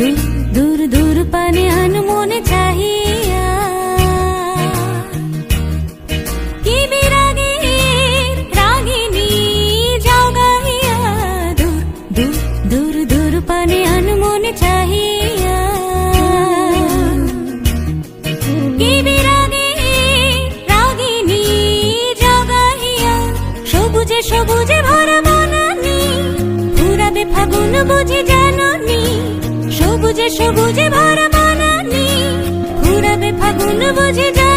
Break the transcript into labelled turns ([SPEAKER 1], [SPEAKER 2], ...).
[SPEAKER 1] দূর দূর দূর পানে আনমনে চাহিয়া কি বিরাগের রাগিনী যাও গাহিয়া দূর দূর দূর দূর পানে আনমনে চাহিয়া কি বিরাগের রাগিনী যাও গাহিয়া সবুজে সবুজে ভরা বনানী ফুরাবে ফাগুন বুঝি জাননি সবুজে সবুজে ভরা বনানী ফুরাবে ফাগুন বুঝি জাননি